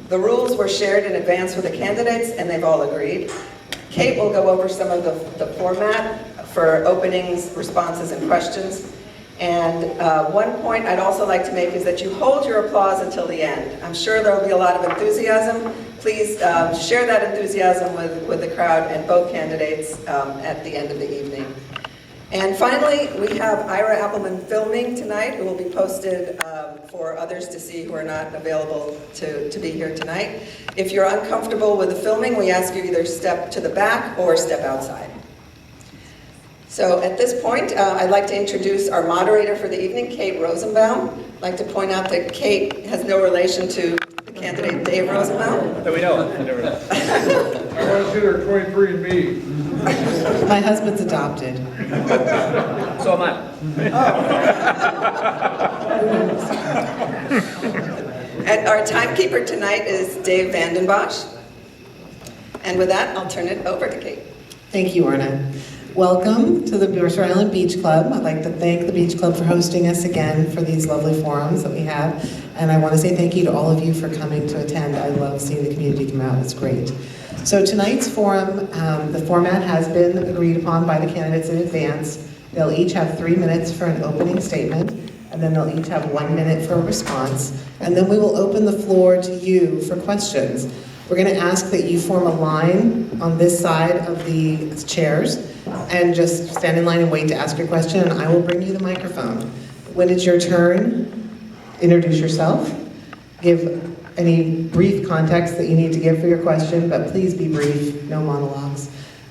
The rules were shared in advance with the candidates, and they've all agreed. Kate will go over some of the format for openings, responses, and questions. And one point I'd also like to make is that you hold your applause until the end. I'm sure there'll be a lot of enthusiasm. Please share that enthusiasm with the crowd and both candidates at the end of the evening. And finally, we have Ira Appleman filming tonight, who will be posted for others to see who are not available to be here tonight. If you're uncomfortable with the filming, we ask you either step to the back or step outside. So at this point, I'd like to introduce our moderator for the evening, Kate Rosenbaum. I'd like to point out that Kate has no relation to the candidate Dave Rosenbaum. That we know. I never know. I want to see their 23andMe. My husband's adopted. So am I. And our timekeeper tonight is Dave Vandenbosch. And with that, I'll turn it over to Kate. Thank you, Orna. Welcome to the Mercer Island Beach Club. I'd like to thank the Beach Club for hosting us again for these lovely forums that we have. And I want to say thank you to all of you for coming to attend. I love seeing the community come out. It's great. So tonight's forum, the format has been agreed upon by the candidates in advance. They'll each have 3 minutes for an opening statement, and then they'll each have 1 minute for a response. And then we will open the floor to you for questions. We're going to ask that you form a line on this side of the chairs and just stand in line and wait to ask your question, and I will bring you the microphone. When it's your turn, introduce yourself, give any brief context that you need to give for your question, but please be brief, no monologues,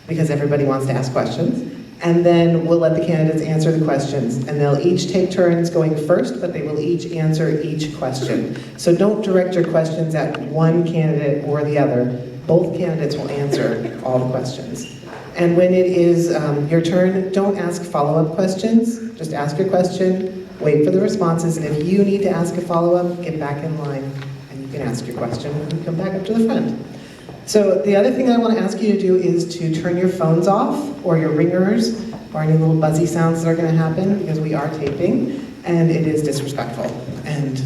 because everybody wants to ask questions. And then we'll let the candidates answer the questions, and they'll each take turns going first, but they will each answer each question. So don't direct your questions at one candidate or the other. Both candidates will answer all the questions. And when it is your turn, don't ask follow-up questions. Just ask your question, wait for the responses, and if you need to ask a follow-up, get back in line, and you can ask your question when you come back up to the front. So the other thing I want to ask you to do is to turn your phones off, or your ringers, or any little buzzy sounds that are going to happen, because we are taping, and it is disrespectful. And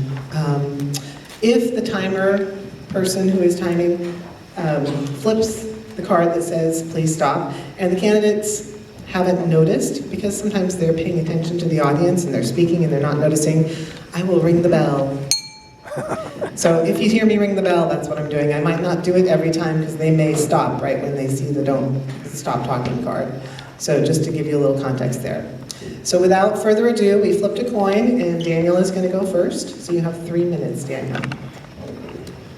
if the timer person who is timing flips the card that says, please stop, and the candidates haven't noticed, because sometimes they're paying attention to the audience and they're speaking and they're not noticing, I will ring the bell. So if you hear me ring the bell, that's what I'm doing. I might not do it every time because they may stop right when they see the don't stop talking card. So just to give you a little context there. So without further ado, we flipped a coin and Daniel is going to go first. So you have 3 minutes, Daniel.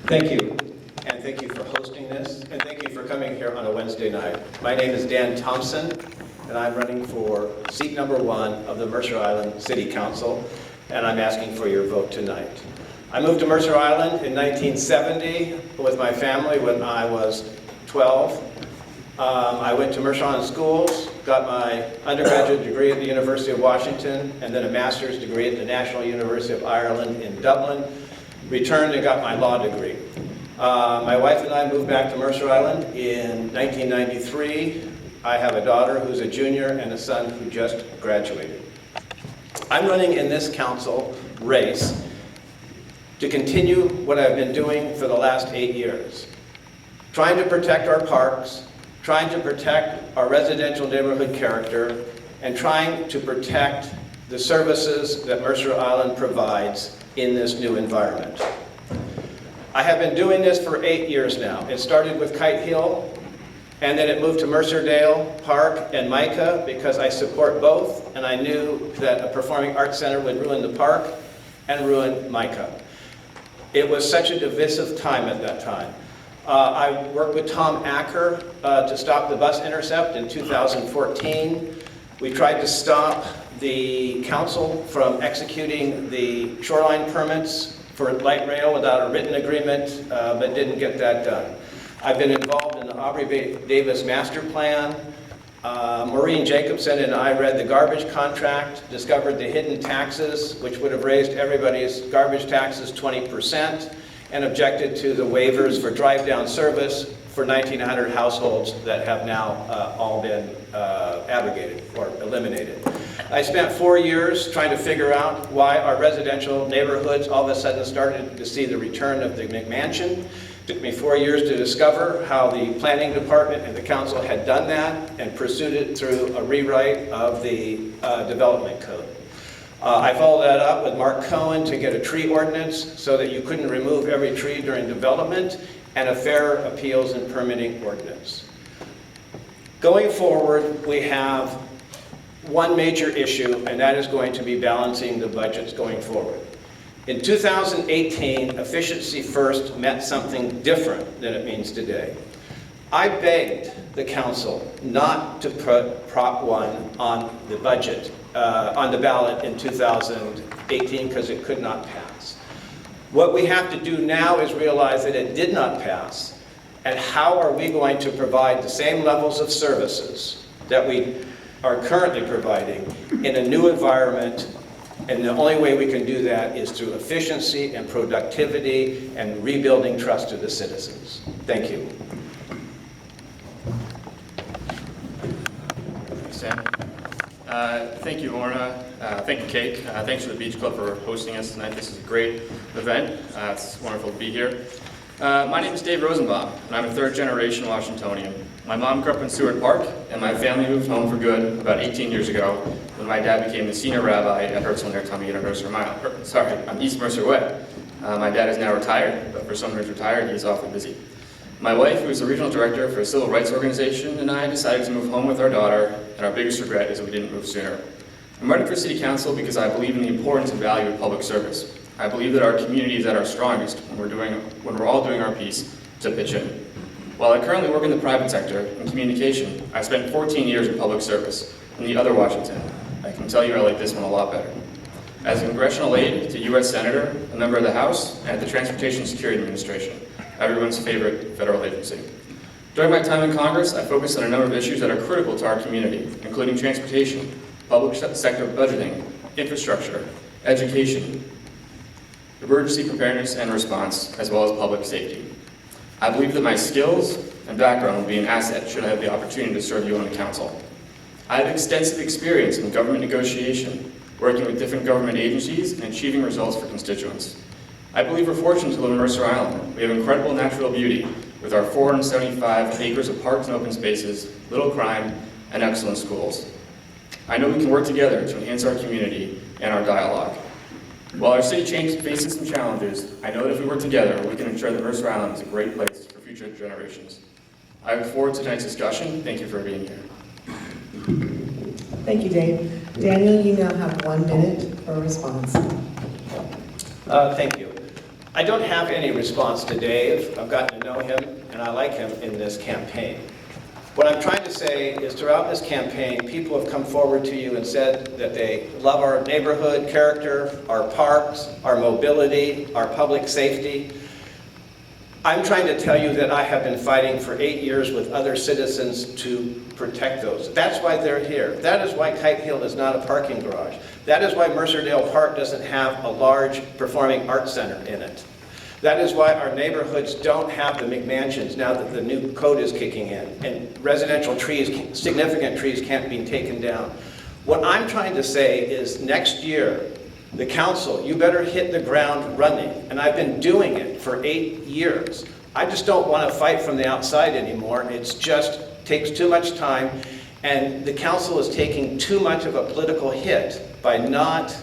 Thank you. And thank you for hosting this. And thank you for coming here on a Wednesday night. My name is Dan Thompson, and I'm running for seat number 1 of the Mercer Island City Council, and I'm asking for your vote tonight. I moved to Mercer Island in 1970 with my family when I was 12. I went to Mercer Island schools, got my undergraduate degree at the University of Washington, and then a master's degree at the National University of Ireland in Dublin, returned and got my law degree. My wife and I moved back to Mercer Island in 1993. I have a daughter who's a junior and a son who just graduated. I'm running in this council race to continue what I've been doing for the last 8 years. Trying to protect our parks, trying to protect our residential neighborhood character, and trying to protect the services that Mercer Island provides in this new environment. I have been doing this for 8 years now. It started with Kite Hill, and then it moved to Mercerdale Park and Micah because I support both, and I knew that a performing arts center would ruin the park and ruin Micah. It was such a divisive time at that time. I worked with Tom Acker to stop the bus intercept in 2014. We tried to stop the council from executing the shoreline permits for light rail without a written agreement, but didn't get that done. I've been involved in the Aubrey Davis master plan. Maureen Jacobson and I read the garbage contract, discovered the hidden taxes, which would have raised everybody's garbage taxes 20%, and objected to the waivers for drive-down service for 1,900 households that have now all been abrogated or eliminated. I spent 4 years trying to figure out why our residential neighborhoods all of a sudden started to see the return of the McMansion. It took me 4 years to discover how the planning department and the council had done that and pursued it through a rewrite of the development code. I followed that up with Mark Cohen to get a tree ordinance so that you couldn't remove every tree during development, and a fair appeals and permitting ordinance. Going forward, we have one major issue, and that is going to be balancing the budgets going forward. In 2018, efficiency first meant something different than it means today. I begged the council not to put Prop 1 on the budget, on the ballot in 2018 because it could not pass. What we have to do now is realize that it did not pass, and how are we going to provide the same levels of services that we are currently providing in a new environment. And the only way we can do that is through efficiency and productivity and rebuilding trust of the citizens. Thank you. Thanks, Dan. Thank you, Lorna. Thank you, Kate. Thanks to the Beach Club for hosting us tonight. This is a great event. It's wonderful to be here. My name is Dave Rosenbaum, and I'm a third-generation Washingtonian. My mom grew up in Seward Park, and my family moved home for good about 18 years ago when my dad became the senior rabbi at Herzl-Ner-Tamid on East Mercer Way. My dad is now retired, but for someone who's retired, he's awfully busy. My wife, who is the regional director for a civil rights organization, and I decided to move home with our daughter, and our biggest regret is that we didn't move sooner. I'm running for city council because I believe in the importance and value of public service. I believe that our community is at our strongest when we're all doing our piece to pitch in. While I currently work in the private sector in communication, I spent 14 years in public service in the other Washington. I can tell you I like this one a lot better. As a congressional aide to U.S. Senator, a member of the House, and at the Transportation Security Administration, everyone's favorite federal agency. During my time in Congress, I focused on a number of issues that are critical to our community, including transportation, public sector budgeting, infrastructure, education, emergency preparedness and response, as well as public safety. I believe that my skills and background will be an asset should I have the opportunity to serve you on the council. I have extensive experience in government negotiation, working with different government agencies and achieving results for constituents. I believe we're fortunate to live in Mercer Island. We have incredible natural beauty with our 475 acres of parks and open spaces, little crime, and excellent schools. I know we can work together to enhance our community and our dialogue. While our city faces some challenges, I know that if we work together, we can ensure that Mercer Island is a great place for future generations. I look forward to tonight's discussion. Thank you for being here. Thank you, Dave. Daniel, you now have 1 minute for a response. Thank you. I don't have any response to Dave. I've gotten to know him, and I like him in this campaign. What I'm trying to say is throughout this campaign, people have come forward to you and said that they love our neighborhood character, our parks, our mobility, our public safety. I'm trying to tell you that I have been fighting for 8 years with other citizens to protect those. That's why they're here. That is why Kite Hill is not a parking garage. That is why Mercerdale Park doesn't have a large performing arts center in it. That is why our neighborhoods don't have the McMansions now that the new code is kicking in, and residential trees, significant trees can't be taken down. What I'm trying to say is next year, the council, you better hit the ground running, and I've been doing it for 8 years. I just don't want to fight from the outside anymore. It's just takes too much time, and the council is taking too much of a political hit by not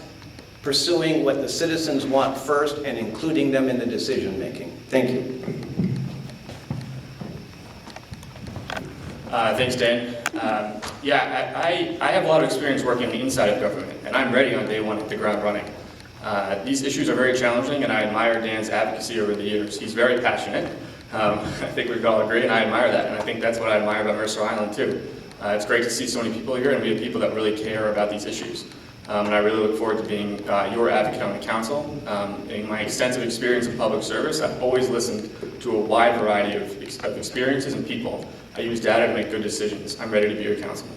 pursuing what the citizens want first and including them in the decision making. Thank you. Thanks, Dan. I have a lot of experience working on the inside of government, and I'm ready on day one to hit the ground running. These issues are very challenging, and I admire Dan's advocacy over the years. He's very passionate. I think we can all agree, and I admire that, and I think that's what I admire about Mercer Island, too. It's great to see so many people here, and we have people that really care about these issues. And I really look forward to being your advocate on the council. In my extensive experience in public service, I've always listened to a wide variety of experiences and people. I use data to make good decisions. I'm ready to be your councilman.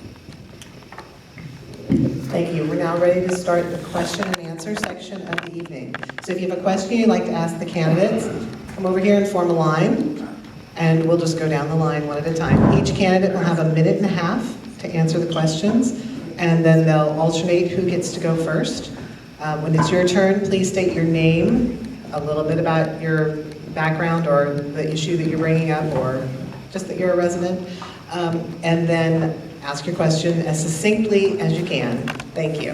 Thank you. We're now ready to start the question and answer section of the evening. So if you have a question you'd like to ask the candidates, come over here and form a line, and we'll just go down the line one at a time. Each candidate will have 1.5 minutes to answer the questions. and then they'll alternate who gets to go first. When it's your turn, please state your name, a little bit about your background or the issue that you're bringing up, or just that you're a resident, and then ask your question as succinctly as you can. Thank you.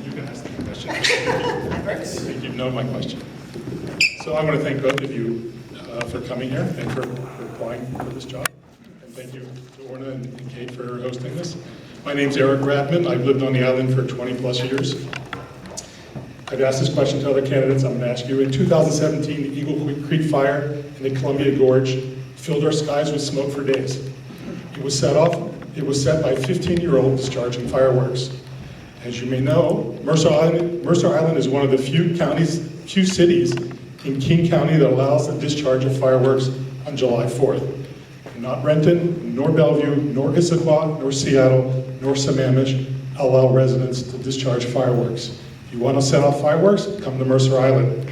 You can ask the question. I think you know my question. So I want to thank both of you for coming here and for applying for this job. And thank you to Orna and Kate for hosting this. My name's Eric Radman. I've lived on the island for 20 plus years. I've asked this question to other candidates. I'm going to ask you. In 2017, the Eagle Creek fire in the Columbia Gorge filled our skies with smoke for days. It was set by a 15-year-old discharging fireworks. As you may know, Mercer Island is one of the few cities in King County that allows the discharge of fireworks on July 4th. Not Renton, nor Bellevue, nor Issaquah, nor Seattle, nor Sammamish allow residents to discharge fireworks. If you want to set off fireworks, come to Mercer Island.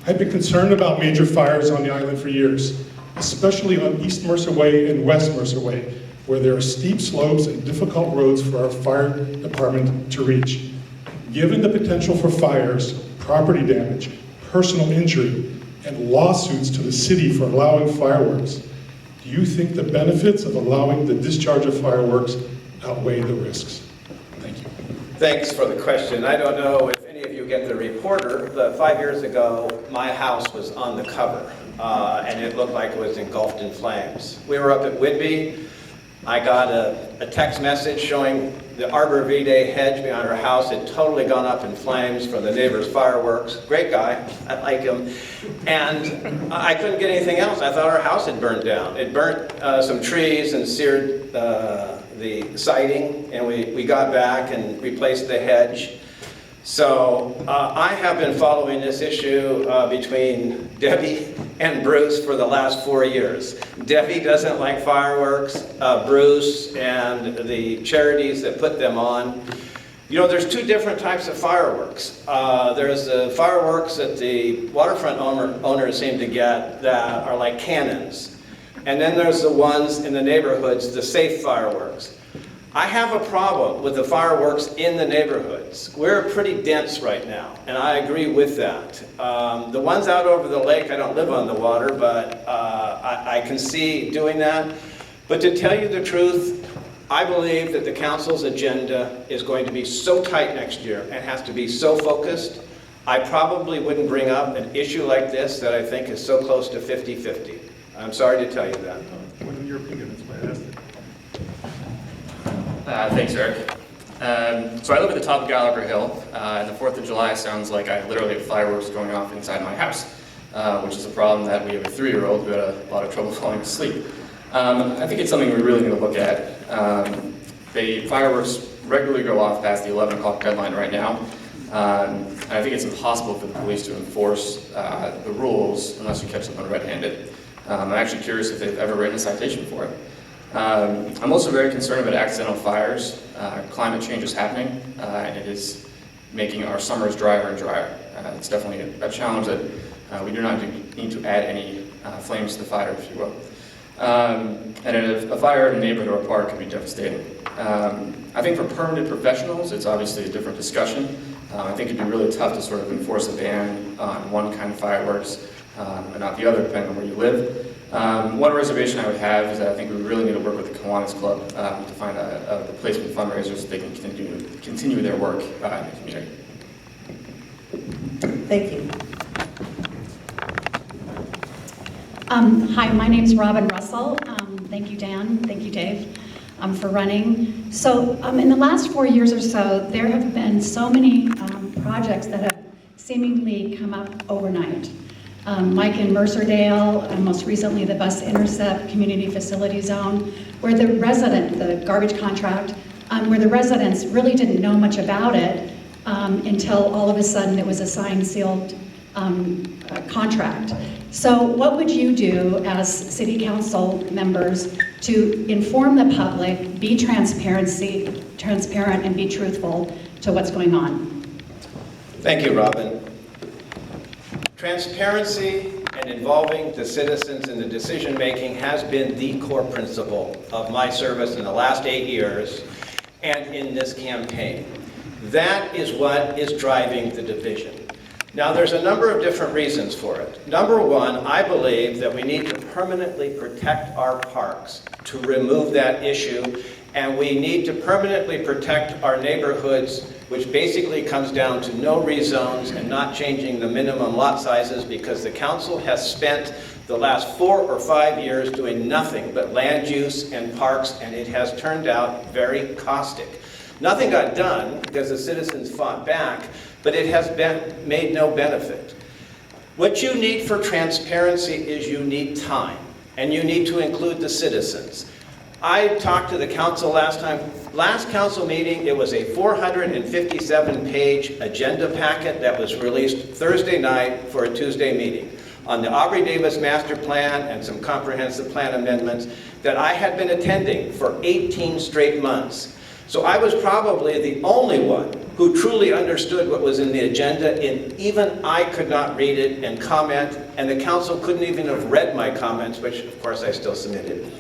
I've been concerned about major fires on the island for years, especially on East Mercer Way and West Mercer Way, where there are steep slopes and difficult roads for our fire department to reach. Given the potential for fires, property damage, personal injury, and lawsuits to the city for allowing fireworks, do you think the benefits of allowing the discharge of fireworks outweigh the risks? Thank you. Thanks for the question. I don't know if any of you get the reporter, but 5 years ago, my house was on the cover, and it looked like it was engulfed in flames. We were up at Whidbey. I got a text message showing the Arbor Vitae hedge behind our house had totally gone up in flames from the neighbor's fireworks. Great guy, I like him. And I couldn't get anything else. I thought our house had burned down. It burnt some trees and seared the siding, and we got back and replaced the hedge. So I have been following this issue between Debbie and Bruce for the last 4 years. Debbie doesn't like fireworks. Bruce and the charities that put them on. You know, there's two different types of fireworks. There's the fireworks that the waterfront owners seem to get that are like cannons. And then there's the ones in the neighborhoods, the safe fireworks. I have a problem with the fireworks in the neighborhoods. We're pretty dense right now, and I agree with that. The ones out over the lake, I don't live on the water, but I can see doing that. But to tell you the truth, I believe that the council's agenda is going to be so tight next year and has to be so focused, I probably wouldn't bring up an issue like this that I think is so close to 50-50. I'm sorry to tell you that. What in your opinion? That's why I asked it. Thanks, Eric. So I live at the top of Gallagher Hill, and the 4th of July sounds like I literally have fireworks going off inside my house, which is a problem that we have a 3-year-old who had a lot of trouble falling asleep. I think it's something we really need to look at. The fireworks regularly go off past the 11 o'clock deadline right now, and I think it's impossible for the police to enforce the rules unless you catch someone red-handed. I'm actually curious if they've ever written a citation for it. I'm also very concerned about accidental fires. Climate change is happening, and it is making our summers drier and drier. It's definitely a challenge that we do not need to add any flames to the fire, if you will. And a fire in a neighborhood or a park can be devastating. I think for permanent professionals, it's obviously a different discussion. I think it'd be really tough to sort of enforce a ban on one kind of fireworks and not the other, depending on where you live. One reservation I would have is that I think we really need to work with the Kiwanis Club to find a replacement fundraiser so they can continue their work in the community. Thank you. Hi, my name's Robin Russell. Thank you, Dan. Thank you, Dave, for running. So in the last 4 years or so, there have been so many projects that have seemingly come up overnight. Like in Mercerdale, most recently the bus intercept community facility zone, where the garbage contract, where the residents really didn't know much about it until all of a sudden it was a signed, sealed contract. So what would you do as city council members to inform the public, be transparent and be truthful to what's going on? Thank you, Robin. Transparency and involving the citizens in the decision-making has been the core principle of my service in the last 8 years and in this campaign. That is what is driving the division. Now, there's a number of different reasons for it. Number one, I believe that we need to permanently protect our parks, to remove that issue, and we need to permanently protect our neighborhoods, which basically comes down to no rezones and not changing the minimum lot sizes, because the council has spent the last 4 or 5 years doing nothing but land use and parks, and it has turned out very caustic. Nothing got done because the citizens fought back, but it has made no benefit. What you need for transparency is you need time, and you need to include the citizens. I talked to the council last time. Last council meeting, it was a 457-page agenda packet that was released Thursday night for a Tuesday meeting on the Aubrey Davis master plan and some comprehensive plan amendments that I had been attending for 18 straight months. So I was probably the only one who truly understood what was in the agenda, and even I could not read it and comment, and the council couldn't even have read my comments, which of course I still submitted.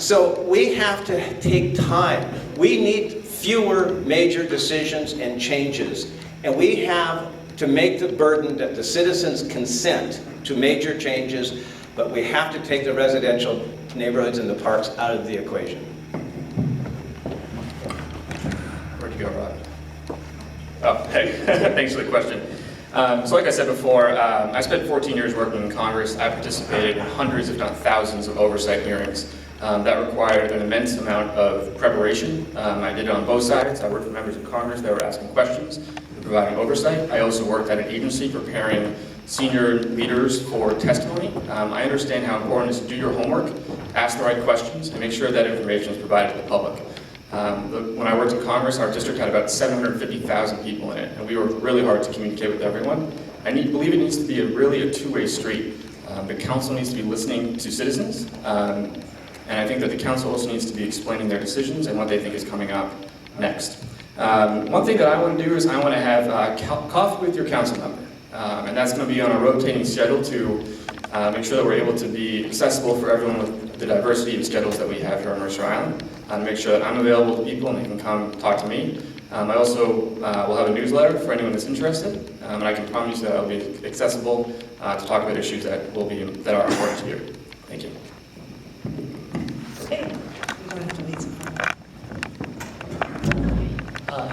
So we have to take time. We need fewer major decisions and changes, and we have to make the burden that the citizens consent to major changes, but we have to take the residential neighborhoods and the parks out of the equation. Where'd you go, Rob? Oh, hey, thanks for the question. So like I said before, I spent 14 years working in Congress. I participated in hundreds, if not thousands, of oversight hearings that required an immense amount of preparation. I did it on both sides. I worked with members of Congress that were asking questions and providing oversight. I also worked at an agency preparing senior leaders for testimony. I understand how important it is to do your homework, ask the right questions, and make sure that information is provided to the public. When I worked in Congress, our district had about 750,000 people in it, and we worked really hard to communicate with everyone. I believe it needs to be really a two-way street. The council needs to be listening to citizens, and I think that the council also needs to be explaining their decisions and what they think is coming up next. One thing that I want to do is I want to have coffee with your council member, and that's going to be on a rotating schedule to make sure that we're able to be accessible for everyone with the diversity of schedules that we have here on Mercer Island, and make sure that I'm available to people and they can come talk to me. I also will have a newsletter for anyone that's interested, and I can promise you that I'll be accessible to talk about issues that are important to you. Thank you. Okay. You don't have to leave some.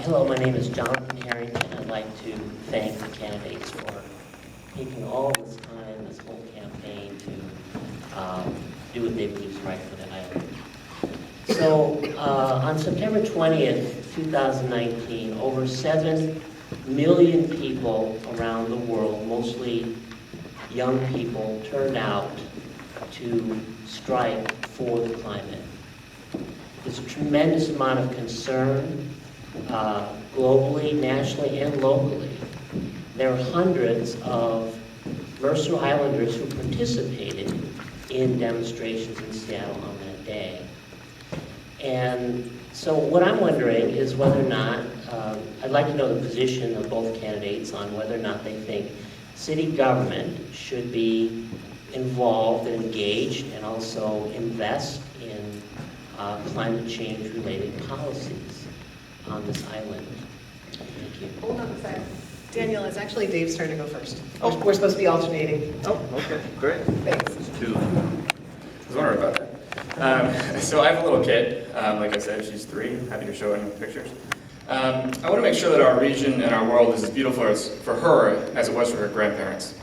Hello, my name is Jonathan Harrington. I'd like to thank the candidates for taking all this time, this whole campaign to do what they believe is right for the island. So on September 20th, 2019, over 7 million people around the world, mostly young people, turned out to strike for the climate. There's a tremendous amount of concern globally, nationally, and locally. There are hundreds of Mercer Islanders who participated in demonstrations in Seattle on that day. And so what I'm wondering is whether or not, I'd like to know the position of both candidates on whether or not they think city government should be involved and engaged and also invest in climate change related policies on this island. Thank you. Hold on a second. Daniel, it's actually Dave's turn to go first. Oh, we're supposed to be alternating. Oh, okay, great. Thanks. I was wondering about that. So I have a little kid. Like I said, she's 3. Happy to show any pictures. I want to make sure that our region and our world is as beautiful for her as it was for her grandparents.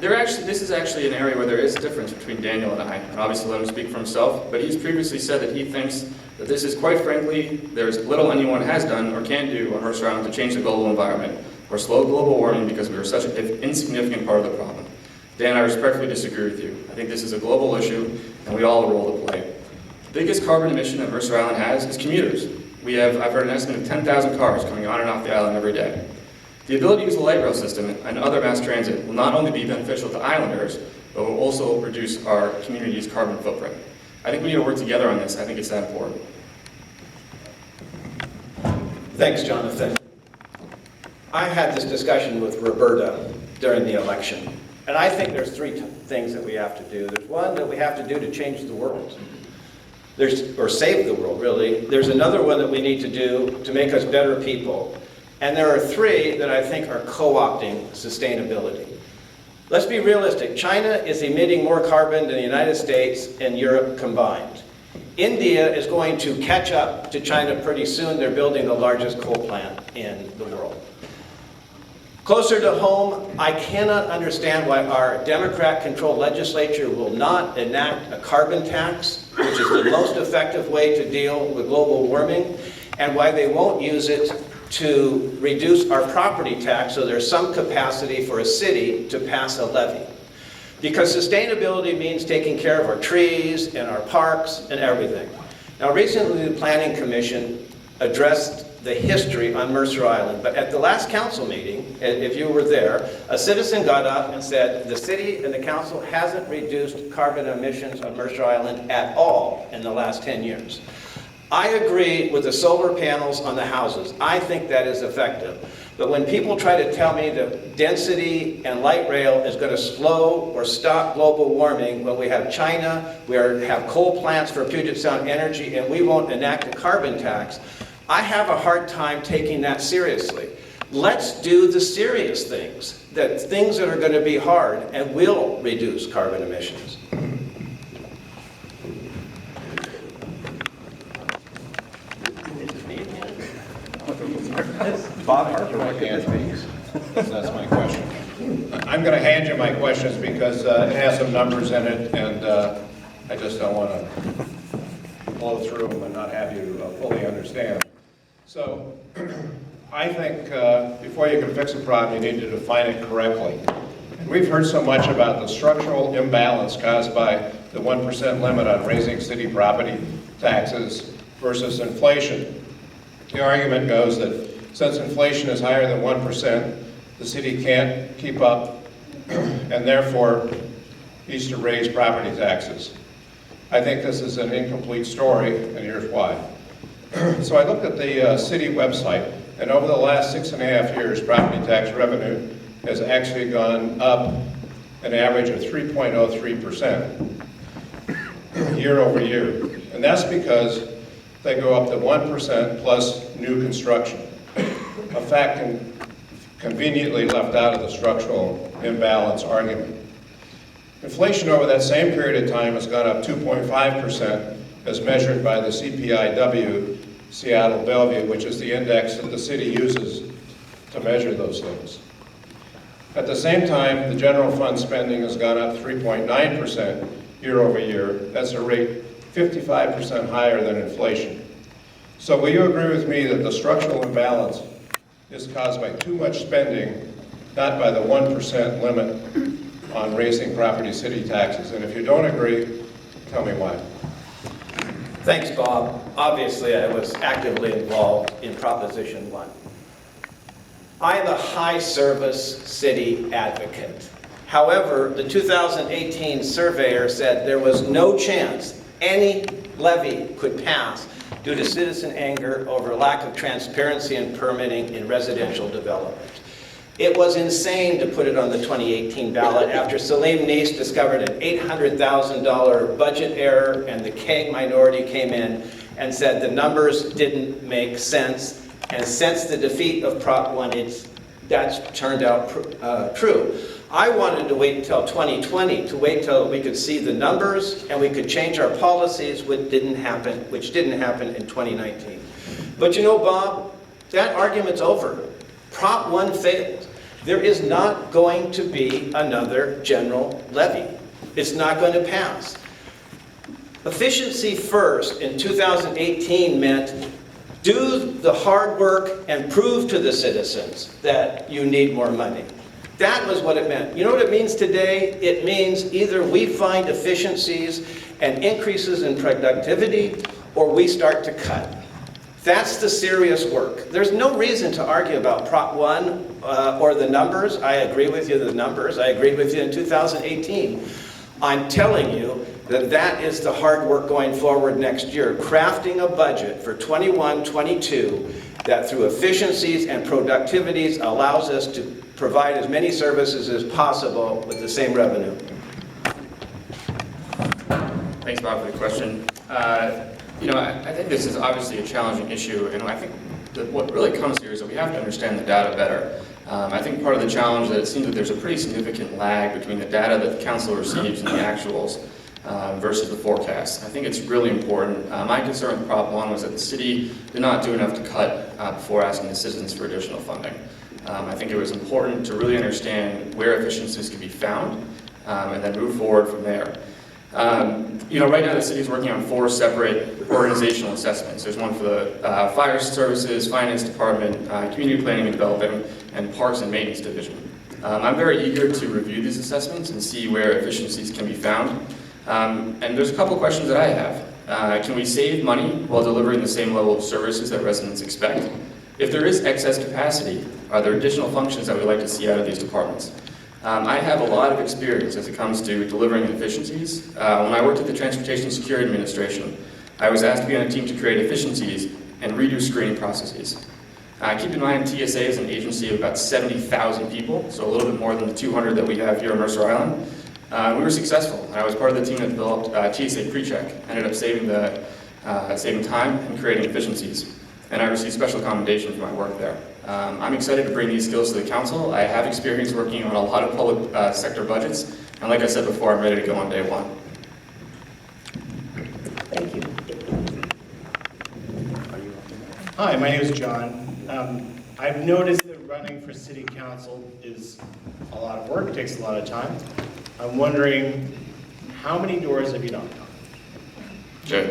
This is actually an area where there is a difference between Daniel and I, and obviously let him speak for himself, but he's previously said that he thinks that this is, quite frankly, there's little anyone has done or can do on Mercer Island to change the global environment or slow global warming because we are such an insignificant part of the problem. Dan, I respectfully disagree with you. I think this is a global issue, and we all have a role to play. The biggest carbon emission that Mercer Island has is commuters. I've heard an estimate of 10,000 cars coming on and off the island every day. The ability to use the light rail system and other mass transit will not only be beneficial to islanders, but will also reduce our community's carbon footprint. I think we need to work together on this. I think it's that important. Thanks, Jonathan. I had this discussion with Roberta during the election, And I think there's three things that we have to do. There's one that we have to do to change the world. Or save the world, really. There's another one that we need to do to make us better people. And there are three that I think are co-opting sustainability. Let's be realistic. China is emitting more carbon than the United States and Europe combined. India is going to catch up to China pretty soon. They're building the largest coal plant in the world. Closer to home, I cannot understand why our Democrat-controlled legislature will not enact a carbon tax, which is the most effective way to deal with global warming, and why they won't use it to reduce our property tax so there's some capacity for a city to pass a levy. Because sustainability means taking care of our trees and our parks and everything. Now recently the Planning Commission addressed the history on Mercer Island, but at the last council meeting, if you were there, a citizen got up and said the city and the council hasn't reduced carbon emissions on Mercer Island at all in the last 10 years. I agree with the solar panels on the houses. I think that is effective. But when people try to tell me that density and light rail is going to slow or stop global warming when we have China, we have coal plants for Puget Sound Energy, and we won't enact a carbon tax, I have a hard time taking that seriously. Let's do the serious things, things that are going to be hard and will reduce carbon emissions. Bob Harper, that's my question. I'm going to hand you my questions because it has some numbers in it, and I just don't want to blow through them and not have you fully understand. So, I think before you can fix a problem, you need to define it correctly. And we've heard so much about the structural imbalance caused by the 1% limit on raising city property taxes versus inflation. The argument goes that since inflation is higher than 1%, the city can't keep up and therefore needs to raise property taxes. I think this is an incomplete story, and here's why. So I looked at the city website, and over the last 6.5 years, property tax revenue has actually gone up an average of 3.03% year over year. And that's because they go up to 1% plus new construction, a fact conveniently left out of the structural imbalance argument. Inflation over that same period of time has gone up 2.5% as measured by the CPIW Seattle Bellevue, which is the index that the city uses to measure those things. At the same time, the general fund spending has gone up 3.9% year over year. That's a rate 55% higher than inflation. So will you agree with me that the structural imbalance is caused by too much spending, not by the 1% limit on raising property city taxes? And if you don't agree, tell me why. Thanks, Bob. Obviously, I was actively involved in Proposition 1. I am a high-service city advocate. However, the 2018 surveyor said there was no chance any levy could pass due to citizen anger over lack of transparency and permitting in residential development. It was insane to put it on the 2018 ballot after Salim Neese discovered an $800,000 budget error, and the KEG minority came in and said the numbers didn't make sense. And since the defeat of Prop 1, that's turned out true. I wanted to wait until 2020 to wait till we could see the numbers and we could change our policies, which didn't happen in 2019. But you know, Bob, that argument's over. Prop 1 failed. There is not going to be another general levy. It's not going to pass. Efficiency first in 2018 meant do the hard work and prove to the citizens that you need more money. That was what it meant. You know what it means today? It means either we find efficiencies and increases in productivity, or we start to cut. That's the serious work. There's no reason to argue about Prop 1 or the numbers. I agree with you, the numbers. I agreed with you in 2018. I'm telling you that that is the hard work going forward next year, crafting a budget for 21-22 that through efficiencies and productivities allows us to provide as many services as possible with the same revenue? Thanks, Bob, for the question. I think this is obviously a challenging issue, and I think that what really comes here is that we have to understand the data better. I think part of the challenge is that it seems that there's a pretty significant lag between the data that the council receives and the actuals versus the forecast. I think it's really important. My concern with Prop 1 was that the city did not do enough to cut before asking the citizens for additional funding. I think it was important to really understand where efficiencies could be found and then move forward from there. Right now the city is working on 4 separate organizational assessments. There's one for the fire services, finance department, community planning and development, and parks and maintenance division. I'm very eager to review these assessments and see where efficiencies can be found. And there's a couple questions that I have. Can we save money while delivering the same level of services that residents expect? If there is excess capacity, are there additional functions that we'd like to see out of these departments? I have a lot of experience as it comes to delivering efficiencies. When I worked at the Transportation Security Administration, I was asked to be on a team to create efficiencies and redo screening processes. Keep in mind, TSA is an agency of about 70,000 people, so a little bit more than the 200 that we have here on Mercer Island. We were successful. I was part of the team that developed TSA PreCheck, ended up saving time and creating efficiencies. And I received special commendation for my work there. I'm excited to bring these skills to the council. I have experience working on a lot of public sector budgets, and like I said before, I'm ready to go on day one. Thank you. Hi, my name is John. I've noticed that running for city council is a lot of work, takes a lot of time. I'm wondering, how many doors have you knocked on? Sure.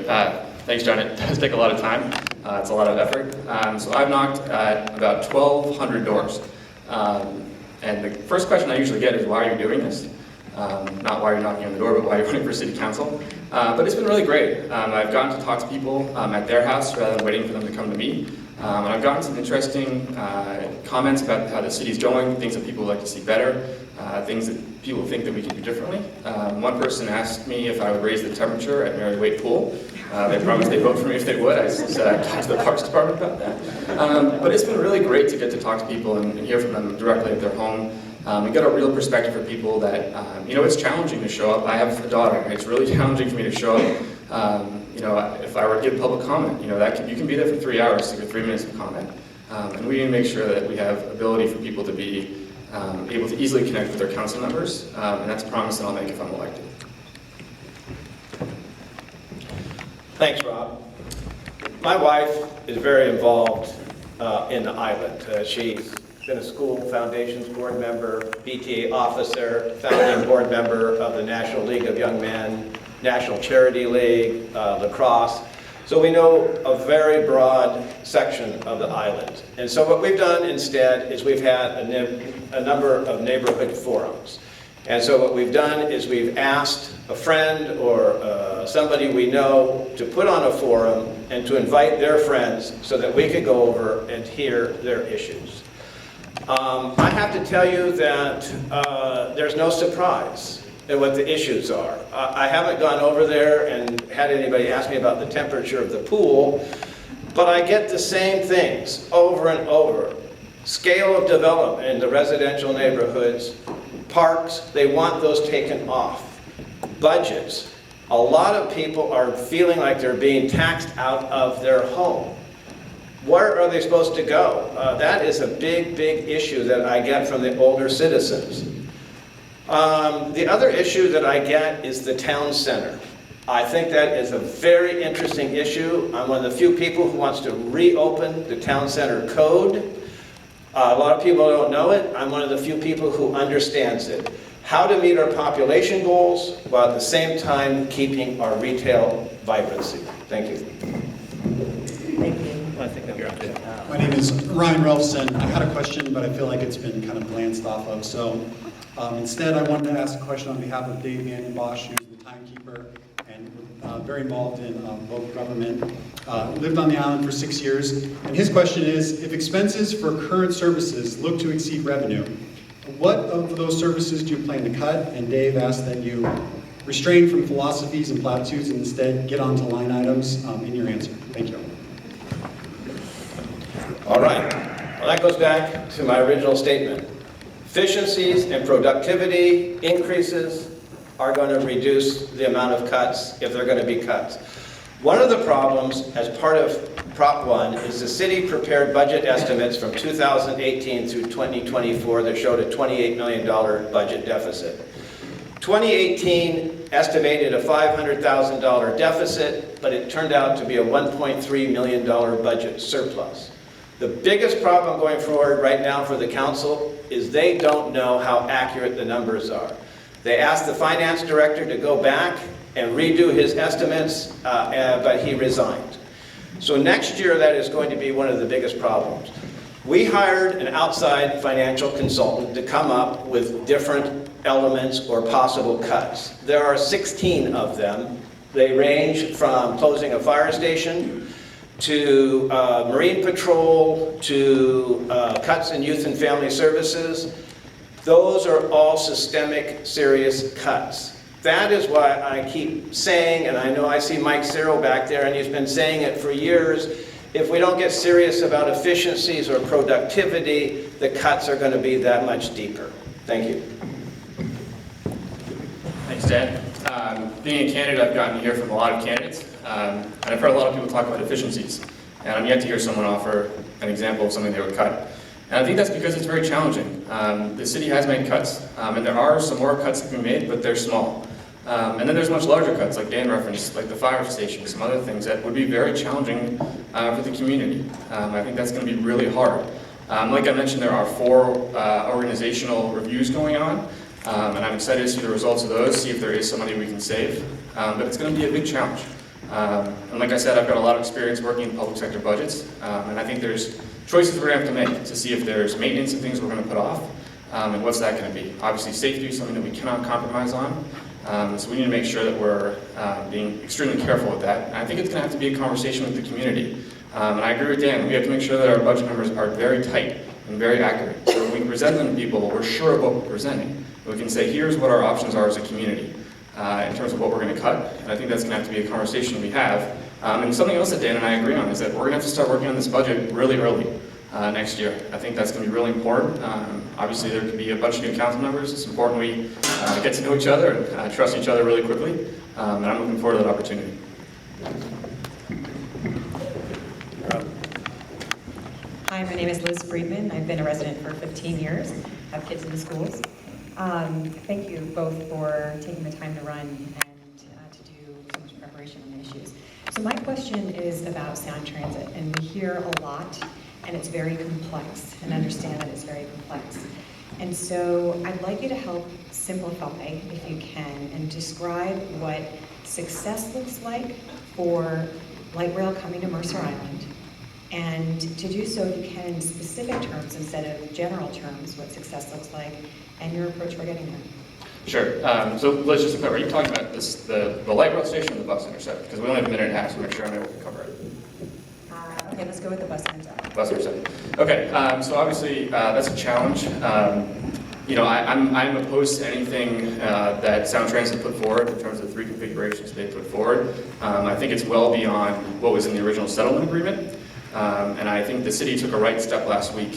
Thanks, John. It does take a lot of time. It's a lot of effort. So I've knocked at about 1,200 doors. And the first question I usually get is, why are you doing this? Not why you're knocking on the door, but why you're running for city council. But it's been really great. I've gotten to talk to people at their house rather than waiting for them to come to me. And I've gotten some interesting comments about how the city's going, things that people would like to see better, things that people think that we can do differently. One person asked me if I would raise the temperature at Mary Waite Pool. They promised they'd vote for me if they would. I said I'd talk to the Parks Department about that. But it's been really great to get to talk to people and hear from them directly at their home. And get a real perspective for people that, it's challenging to show up. I have a daughter. It's really challenging for me to show up. If I were to give public comment, you can be there for 3 hours to give 3 minutes of comment. And we need to make sure that we have ability for people to be able to easily connect with their council members. And that's a promise that I'll make if I'm elected. Thanks, Rob. My wife is very involved in the island. She's been a school foundations board member, BTA officer, founding board member of the National League of Young Men, National Charity League, lacrosse. So we know a very broad section of the island. And so what we've done instead is we've had a number of neighborhood forums. And so what we've done is we've asked a friend or somebody we know to put on a forum and to invite their friends so that we could go over and hear their issues. I have to tell you that there's no surprise in what the issues are. I haven't gone over there and had anybody ask me about the temperature of the pool, but I get the same things over and over. Scale of development in the residential neighborhoods, parks, they want those taken off. Budgets. A lot of people are feeling like they're being taxed out of their home. Where are they supposed to go? That is a big, big issue that I get from the older citizens. The other issue that I get is the town center. I think that is a very interesting issue. I'm one of the few people who wants to reopen the town center code. A lot of people don't know it. I'm one of the few people who understands it. How to meet our population goals while at the same time keeping our retail vibrancy. Thank you. Thank you. I think that you're up to. My name is Ryan Relfson. I had a question, but I feel like it's been kind of glanced off of. So instead, I wanted to ask a question on behalf of Dave Bosch, who's the timekeeper and very involved in local government. Lived on the island for 6 years. And his question is, if expenses for current services look to exceed revenue, what of those services do you plan to cut? And Dave asked that you restrain from philosophies and platitudes and instead get onto line items in your answer. Thank you. All right. Well, that goes back to my original statement. Efficiencies and productivity increases are going to reduce the amount of cuts if they're going to be cuts. One of the problems as part of Prop 1 is the city prepared budget estimates from 2018 through 2024 that showed a $28 million budget deficit. 2018 estimated a $500,000 deficit, but it turned out to be a $1.3 million budget surplus. The biggest problem going forward right now for the council is they don't know how accurate the numbers are. They asked the finance director to go back and redo his estimates, but he resigned. So next year, that is going to be one of the biggest problems. We hired an outside financial consultant to come up with different elements or possible cuts. There are 16 of them. They range from closing a fire station to Marine Patrol to cuts in youth and family services. Those are all systemic, serious cuts. That is why I keep saying, and I know I see Mike Cyril back there, and he's been saying it for years, if we don't get serious about efficiencies or productivity, the cuts are going to be that much deeper. Thank you. Thanks, Dan. Being a candidate, I've gotten to hear from a lot of candidates, and I've heard a lot of people talk about efficiencies, and I'm yet to hear someone offer an example of something they would cut. And I think that's because it's very challenging. The city has made cuts, and there are some more cuts that can be made, but they're small. And then there's much larger cuts, like Dan referenced, like the fire station, some other things that would be very challenging for the community. I think that's going to be really hard. Like I mentioned, there are 4 organizational reviews going on, and I'm excited to see the results of those, see if there is somebody we can save. But it's going to be a big challenge. And like I said, I've got a lot of experience working in public sector budgets, and I think there's choices we're going to have to make to see if there's maintenance and things we're going to put off, and what's that going to be. Obviously, safety is something that we cannot compromise on. So we need to make sure that we're being extremely careful with that. And I think it's going to have to be a conversation with the community. And I agree with Dan, we have to make sure that our budget numbers are very tight and very accurate. So when we present them to people, we're sure of what we're presenting. We can say, here's what our options are as a community in terms of what we're going to cut. And I think that's going to have to be a conversation we have. And something else that Dan and I agree on is that we're going to have to start working on this budget really early next year. I think that's going to be really important. Obviously, there could be a bunch of new council members. It's important we get to know each other and trust each other really quickly. And I'm looking forward to that opportunity. Hi, my name is Liz Friedman. I've been a resident for 15 years. I have kids in the schools. Thank you both for taking the time to run and to do so much preparation on the issues. So my question is about sound transit, and we hear a lot, and it's very complex, and understand that it's very complex. And so I'd like you to help simplify, if you can, and describe what success looks like for light rail coming to Mercer Island, and to do so, if you can, in specific terms instead of general terms, what success looks like, and your approach for getting there. Sure. So let's just clarify. Are you talking about this, the light rail station or the bus intercept? Because we only have a minute and a half, so make sure I'm able to cover it. Okay, let's go with the bus intercept. Bus intercept. Okay. So obviously that's a challenge. You know, I'm opposed to anything that Sound Transit put forward in terms of the 3 configurations they put forward. I think it's well beyond what was in the original settlement agreement. And I think the city took a right step last week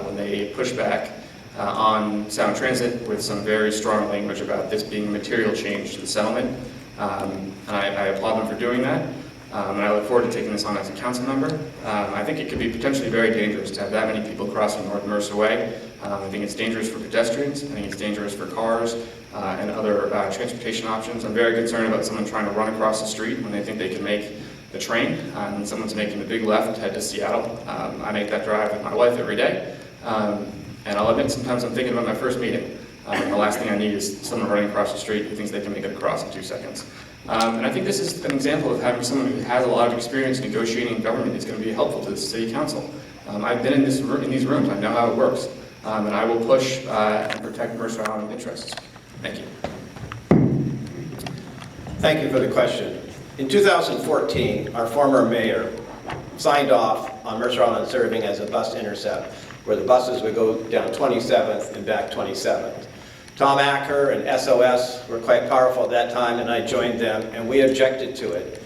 when they pushed back on Sound Transit with some very strong language about this being a material change to the settlement. And I applaud them for doing that. And I look forward to taking this on as a council member. I think it could be potentially very dangerous to have that many people crossing North Mercer Way. I think it's dangerous for pedestrians. I think it's dangerous for cars and other transportation options. I'm very concerned about someone trying to run across the street when they think they can make the train, and someone's making the big left to head to Seattle. I make that drive with my wife every day. And I'll admit, sometimes I'm thinking about my first meeting. The last thing I need is someone running across the street who thinks they can make it across in 2 seconds. And I think this is an example of having someone who has a lot of experience negotiating government is going to be helpful to the city council. I've been in these rooms, I know how it works. And I will push and protect Mercer Island interests. Thank you. Thank you for the question. In 2014, our former mayor signed off on Mercer Island serving as a bus intercept, where the buses would go down 27th and back 27th. Tom Acker and SOS were quite powerful at that time, and I joined them, and we objected to it.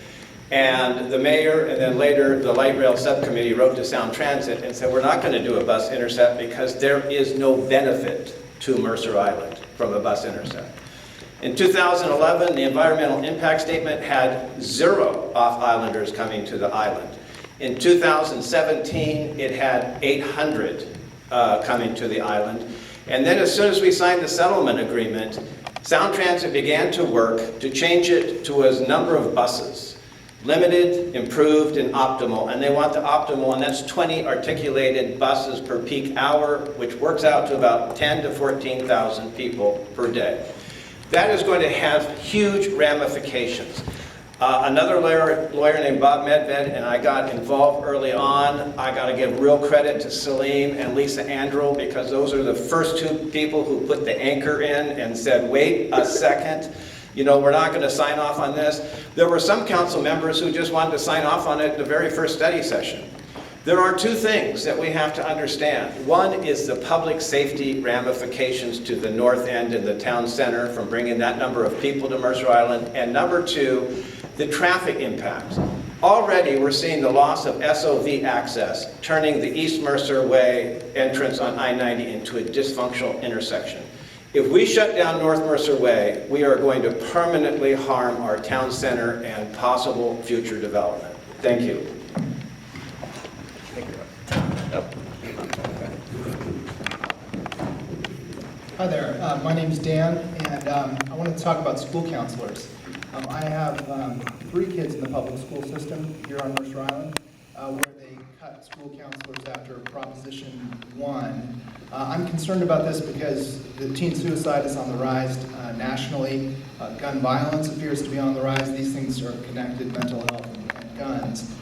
And the mayor, and then later the light rail subcommittee, wrote to Sound Transit and said, we're not going to do a bus intercept because there is no benefit to Mercer Island from a bus intercept. In 2011, the environmental impact statement had 0 off-islanders coming to the island. In 2017, it had 800 coming to the island. And then as soon as we signed the settlement agreement, Sound Transit began to work to change it to a number of buses. Limited, improved, and optimal. And they want the optimal, and that's 20 articulated buses per peak hour, which works out to about 10 to 14,000 people per day. That is going to have huge ramifications. Another lawyer named Bob Medved and I got involved early on. I got to give real credit to Salim and Lisa Andrel, because those are the first 2 people who put the anchor in and said, wait a second, you know, we're not going to sign off on this. There were some council members who just wanted to sign off on it at the very first study session. There are 2 things that we have to understand. One is the public safety ramifications to the north end and the town center from bringing that number of people to Mercer Island. And number 2, the traffic impact. Already we're seeing the loss of SOV access, turning the East Mercer Way entrance on I-90 into a dysfunctional intersection. If we shut down North Mercer Way, we are going to permanently harm our town center and possible future development. Thank you. Hi there, my name is Dan, and I wanted to talk about school counselors. I have 3 kids in the public school system here on Mercer Island, where they cut school counselors after Proposition 1. I'm concerned about this because the teen suicide is on the rise nationally. Gun violence appears to be on the rise. These things are connected, mental health and guns.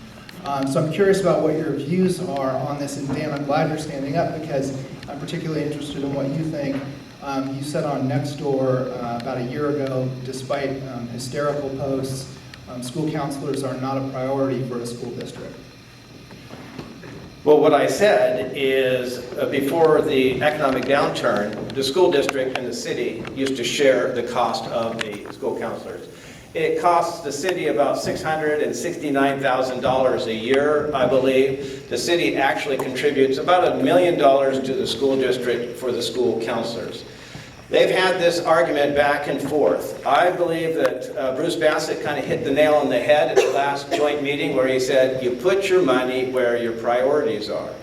So I'm curious about what your views are on this. And Dan, I'm glad you're standing up because I'm particularly interested in what you think. You said on Nextdoor about a year ago, despite hysterical posts, school counselors are not a priority for a school district. Well, what I said is before the economic downturn, the school district and the city used to share the cost of the school counselors. It costs the city about $669,000 a year, I believe. The city actually contributes about $1 million to the school district for the school counselors. They've had this argument back and forth. I believe that Bruce Bassett kind of hit the nail on the head at the last joint meeting where he said, you put your money where your priorities are.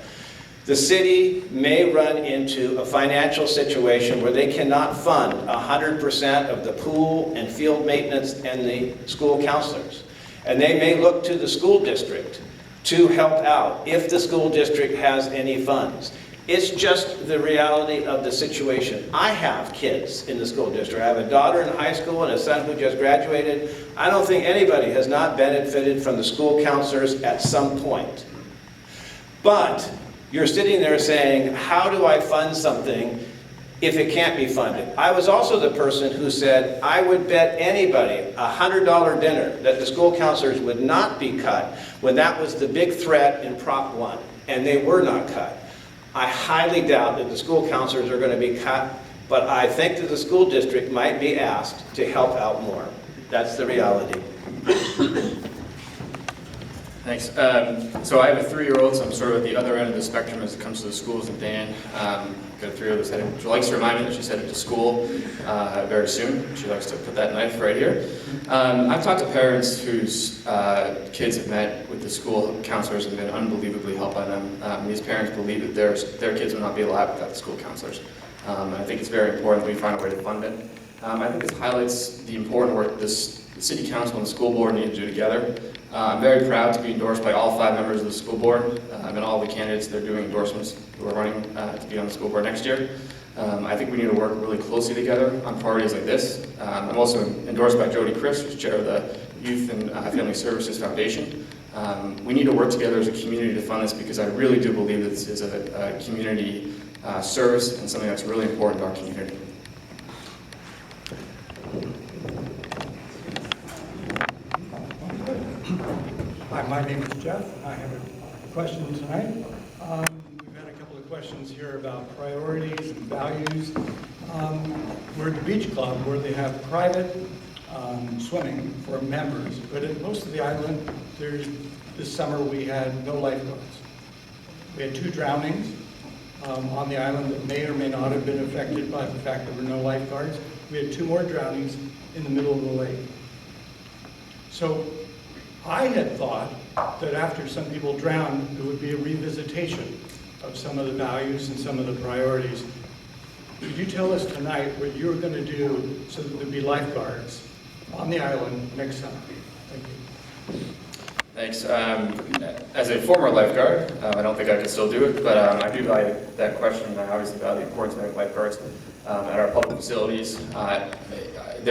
The city may run into a financial situation where they cannot fund 100% of the pool and field maintenance and the school counselors. And they may look to the school district to help out if the school district has any funds. It's just the reality of the situation. I have kids in the school district. I have a daughter in high school and a son who just graduated. I don't think anybody has not benefited from the school counselors at some point. But you're sitting there saying, how do I fund something if it can't be funded? I was also the person who said, I would bet anybody a $100 dinner that the school counselors would not be cut when that was the big threat in Prop 1, and they were not cut. I highly doubt that the school counselors are going to be cut, but I think that the school district might be asked to help out more. That's the reality. Thanks. So I have a 3-year-old, so I'm sort of at the other end of the spectrum as it comes to the schools. And Dan, got a 3-year-old who's headed, she likes to remind me that she's headed to school very soon. She likes to put that knife right here. I've talked to parents whose kids have met with the school counselors and been unbelievably helped by them. These parents believe that their kids will not be alive without the school counselors. And I think it's very important that we find a way to fund it. I think this highlights the important work this the City Council and the school board need to do together. I'm very proud to be endorsed by all 5 members of the school board and all the candidates that are doing endorsements who are running to be on the school board next year. I think we need to work really closely together on priorities like this. I'm also endorsed by Jody Chris, who's chair of the Youth and Family Services Foundation. We need to work together as a community to fund this because I really do believe that this is a community service and something that's really important to our community. Hi, my name is Jeff. I have a question tonight. We've had a couple of questions here about priorities and values. We're at the beach club where they have private swimming for members, but at most of the island, this summer we had no lifeguards. We had 2 drownings, on the island that may or may not have been affected by the fact there were no lifeguards. We had 2 more drownings in the middle of the lake. So I had thought that after some people drowned, there would be a revisitation of some of the values and some of the priorities. Could you tell us tonight what you're going to do so that there'll be lifeguards on the island next summer? Thank you. Thanks. As a former lifeguard, I don't think I could still do it, but I do value that question, and I obviously value the importance of having lifeguards at our public facilities. It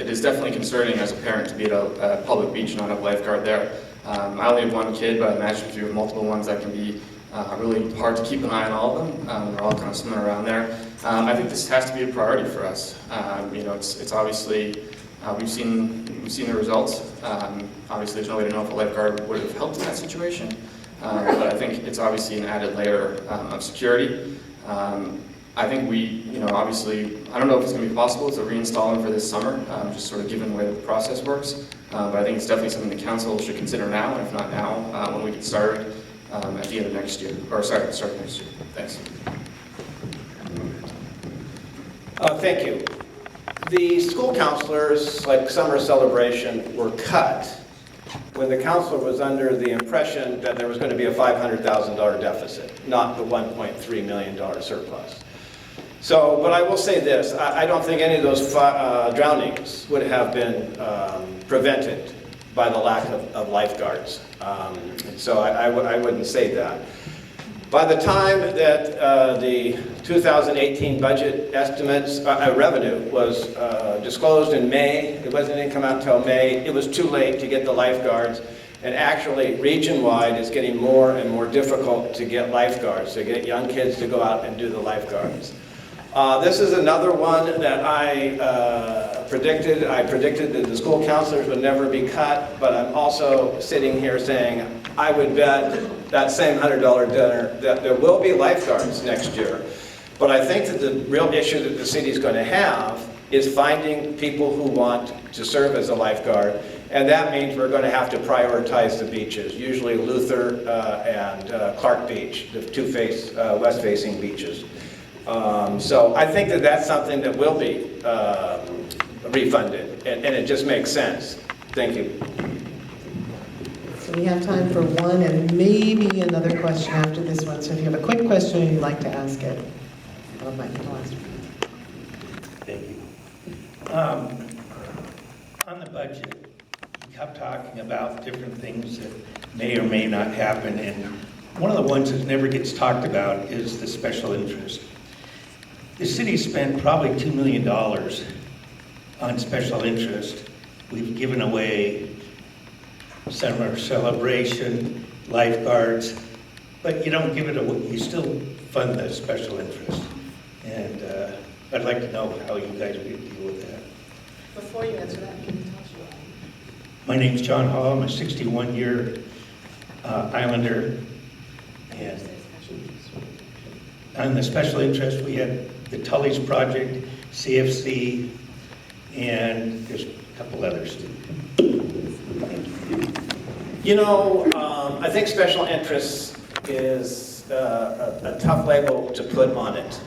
is definitely concerning as a parent to be at a public beach and not have a lifeguard there. I only have 1 kid, but I imagine if you have multiple ones, that can be really hard to keep an eye on all of them. They're all kind of swimming around there. I think this has to be a priority for us. It's obviously, we've seen the results. Obviously, there's no way to know if a lifeguard would have helped in that situation, but I think it's obviously an added layer of security. I think obviously, I don't know if it's going to be possible to reinstall them for this summer, just sort of given the way the process works. But I think it's definitely something the council should consider now, and if not now, when we get started at the end of next year, or sorry, at the start of next year. Thanks. Thank you. The school counselors, like summer celebration, were cut when the counselor was under the impression that there was going to be a $500,000 deficit, not the $1.3 million surplus. So, but I will say this, I don't think any of those drownings would have been prevented by the lack of lifeguards. So I wouldn't say that. By the time that the 2018 budget estimates, revenue was disclosed in May, it didn't come out until May, it was too late to get the lifeguards. And actually, region-wide, it's getting more and more difficult to get lifeguards, to get young kids to go out and do the lifeguards. This is another one that I predicted. I predicted that the school counselors would never be cut, but I'm also sitting here saying I would bet that same $100 dinner that there will be lifeguards next year. But I think that the real issue that the city is going to have is finding people who want to serve as a lifeguard, and that means we're going to have to prioritize the beaches, usually Luther and Clark Beach, the 2 west-facing beaches. So I think that that's something that will be refunded, and it just makes sense. Thank you. So we have time for one and maybe another question after this one. So if you have a quick question and you'd like to ask it, I'll invite you to ask. Thank you. On the budget, you kept talking about different things that may or may not happen, and one of the ones that never gets talked about is the special interest. The city spent probably $2 million on special interest. We've given away summer celebration, lifeguards, but you don't give it away, you still fund the special interest. And I'd like to know how you guys would deal with that. Before you answer that, can you tell us your name? My name's John Hall, I'm a 61-year Islander. And on the special interest, we had the Tully's Project, CFC, and there's a couple others. You know, I think special interest is a tough label to put on it.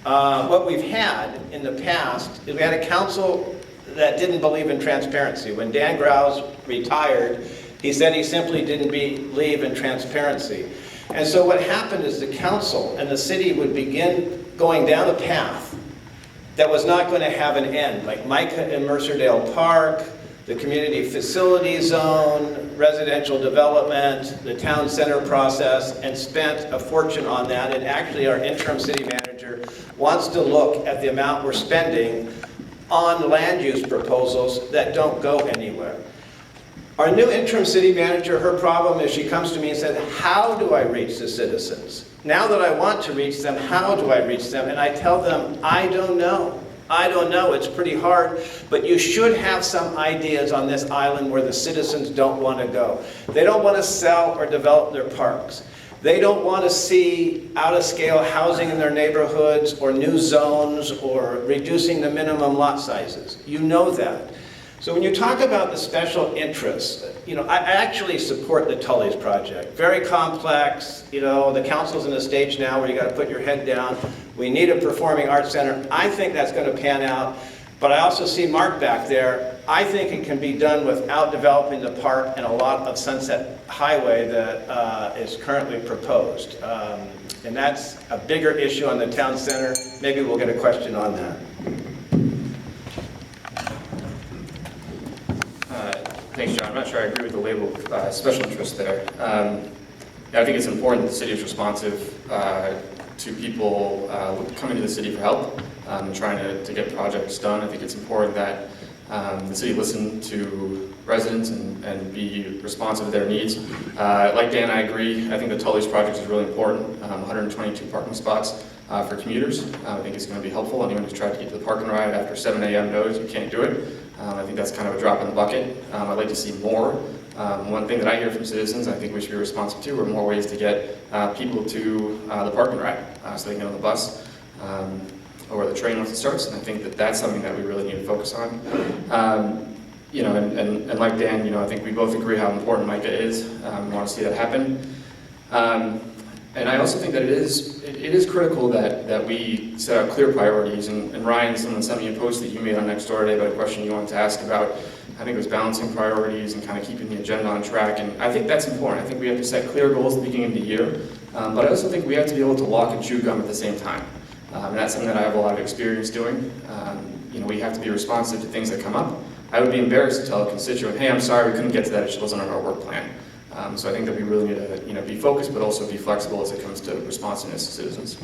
What we've had in the past is we had a council that didn't believe in transparency. When Dan Grouse retired, he said he simply didn't believe in transparency. And so what happened is the council and the city would begin going down a path that was not going to have an end, like Micah and Mercerdale Park, the community facility zone, residential development, the town center process, and spent a fortune on that. And actually our interim city manager wants to look at the amount we're spending on land use proposals that don't go anywhere. Our new interim city manager, her problem is she comes to me and said, how do I reach the citizens? Now that I want to reach them, how do I reach them? And I tell them, I don't know. I don't know, it's pretty hard, but you should have some ideas on this island where the citizens don't want to go. They don't want to sell or develop their parks. They don't want to see out-of-scale housing in their neighborhoods or new zones or reducing the minimum lot sizes. You know that. So when you talk about the special interests, I actually support the Tully's project. Very complex, the council's in a stage now where you got to put your head down. We need a performing arts center. I think that's going to pan out. But I also see Mark back there. I think it can be done without developing the park and a lot of Sunset Highway that is currently proposed. And that's a bigger issue on the town center. Maybe we'll get a question on that. Thanks, John. I'm not sure I agree with the label special interest there. I think it's important that the city is responsive to people coming to the city for help and trying to get projects done. I think it's important that the city listen to residents and be responsive to their needs. Like Dan, I agree. I think the Tully's project is really important. 122 parking spots for commuters. I think it's going to be helpful. Anyone who's tried to get to the park and ride after 7 a.m. knows you can't do it. I think that's kind of a drop in the bucket. I'd like to see more. One thing that I hear from citizens, I think we should be responsive to, are more ways to get people to the park and ride so they can get on the bus or the train once it starts. And I think that that's something that we really need to focus on. And like Dan, I think we both agree how important MICA is. We want to see that happen. And I also think that it is critical that we set out clear priorities. And Ryan, someone sent me a post that you made on Nextdoor today about a question you wanted to ask about, I think it was balancing priorities and kind of keeping the agenda on track. And I think that's important. I think we have to set clear goals at the beginning of the year. But I also think we have to be able to walk and chew gum at the same time. And that's something that I have a lot of experience doing. We have to be responsive to things that come up. I would be embarrassed to tell a constituent, hey, I'm sorry, we couldn't get to that, it just wasn't on our work plan. So I think that we really need to be focused, but also be flexible as it comes to responsiveness to citizens.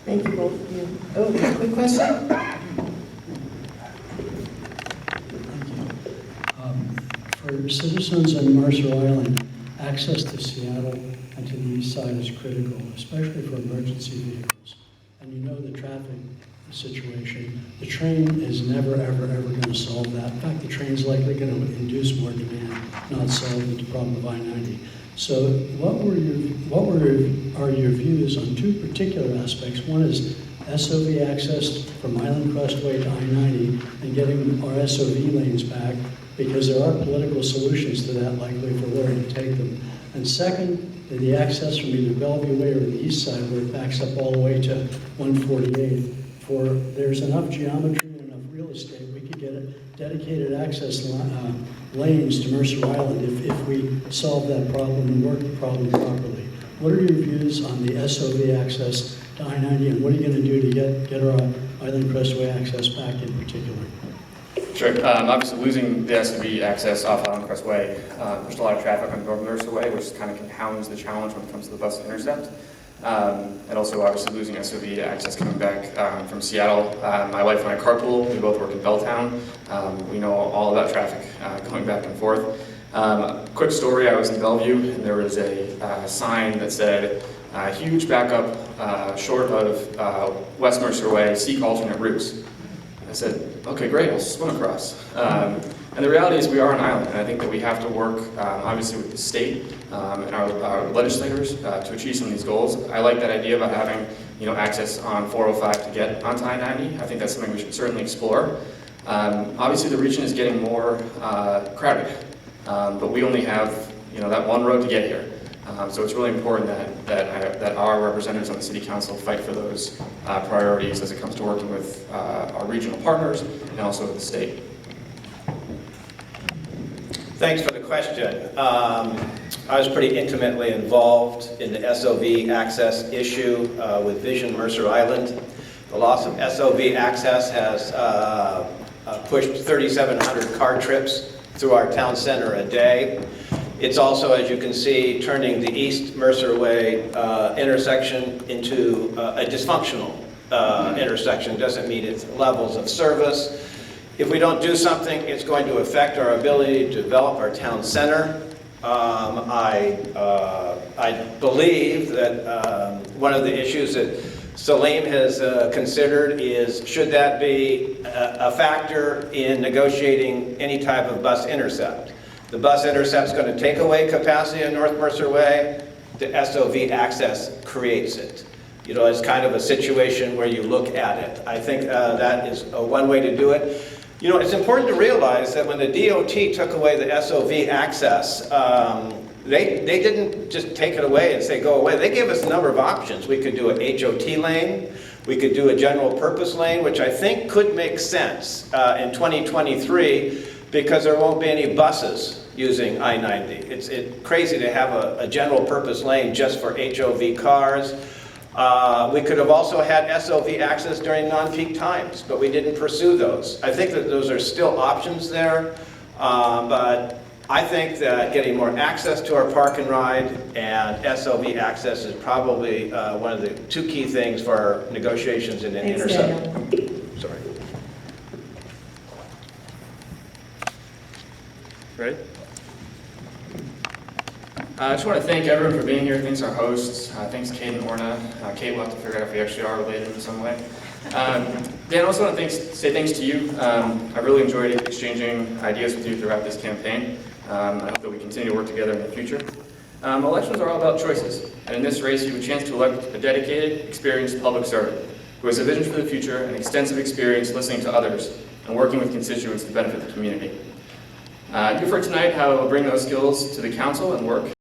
Thank you both of you. Oh, quick question? For citizens in Mercer Island, access to Seattle and to the east side is critical, especially for emergency vehicles. And you know the traffic situation. The train is never, ever, ever going to solve that. In fact, the train's likely going to induce more demand, not solve the problem of I-90. So what are your views on two particular aspects? One is SOV access from Island Crestway to I-90 and getting our SOV lanes back, because there are political solutions to that, likely, if we're willing to take them. And second, the access from either Bellevue Way or the east side, where it backs up all the way to 148th. There's enough geometry and enough real estate, we could get dedicated access lanes to Mercer Island if we solve that problem and work the problem properly. What are your views on the SOV access to I-90, and what are you going to do to get our Island Crestway access back in particular? Sure. Obviously, losing the SOV access off Island Crestway, there's a lot of traffic on North Mercer Way, which kind of compounds the challenge when it comes to the bus intercept. And also, obviously, losing SOV access coming back from Seattle. My wife and I carpool. We both work in Belltown. We know all about traffic going back and forth. Quick story, I was in Bellevue, and there was a sign that said, huge backup short of West Mercer Way, seek alternate routes. I said, okay, great, I'll swim across. And the reality is we are an island, and I think that we have to work, obviously, with the state and our legislators to achieve some of these goals. I like that idea about having access on 405 to get onto I-90. I think that's something we should certainly explore. Obviously, the region is getting more crowded, but we only have that one road to get here. So it's really important that our representatives on the City Council fight for those priorities as it comes to working with our regional partners and also with the state. Thanks for the question. I was pretty intimately involved in the SOV access issue with Vision Mercer Island. The loss of SOV access has pushed 3,700 car trips through our town center a day. It's also, as you can see, turning the East Mercer Way intersection into a dysfunctional intersection. Doesn't meet its levels of service. If we don't do something, it's going to affect our ability to develop our town center. I believe that one of the issues that Salim has considered is, should that be a factor in negotiating any type of bus intercept? The bus intercept is going to take away capacity on North Mercer Way. The SOV access creates it. It's kind of a situation where you look at it. I think that is one way to do it. You know, it's important to realize that when the DOT took away the SOV access, they didn't just take it away and say go away. They gave us a number of options. We could do an HOT lane, we could do a general purpose lane, which I think could make sense in 2023 because there won't be any buses using I-90. It's crazy to have a general purpose lane just for HOV cars. We could have also had SOV access during non-peak times, but we didn't pursue those. I think that those are still options there, but I think that getting more access to our park and ride and SOV access is probably one of the two key things for our negotiations in an intercept. Sorry. Ready? I just want to thank everyone for being here. Thanks our hosts. Thanks Kate and Orna. Kate, we'll have to figure out if we actually are related in some way. Dan, I also want to say thanks to you. I really enjoyed exchanging ideas with you throughout this campaign. I hope that we continue to work together in the future. Elections are all about choices, and in this race you have a chance to elect a dedicated, experienced public servant who has a vision for the future and extensive experience listening to others and working with constituents to benefit the community. You've heard tonight how we'll bring those skills to the council and work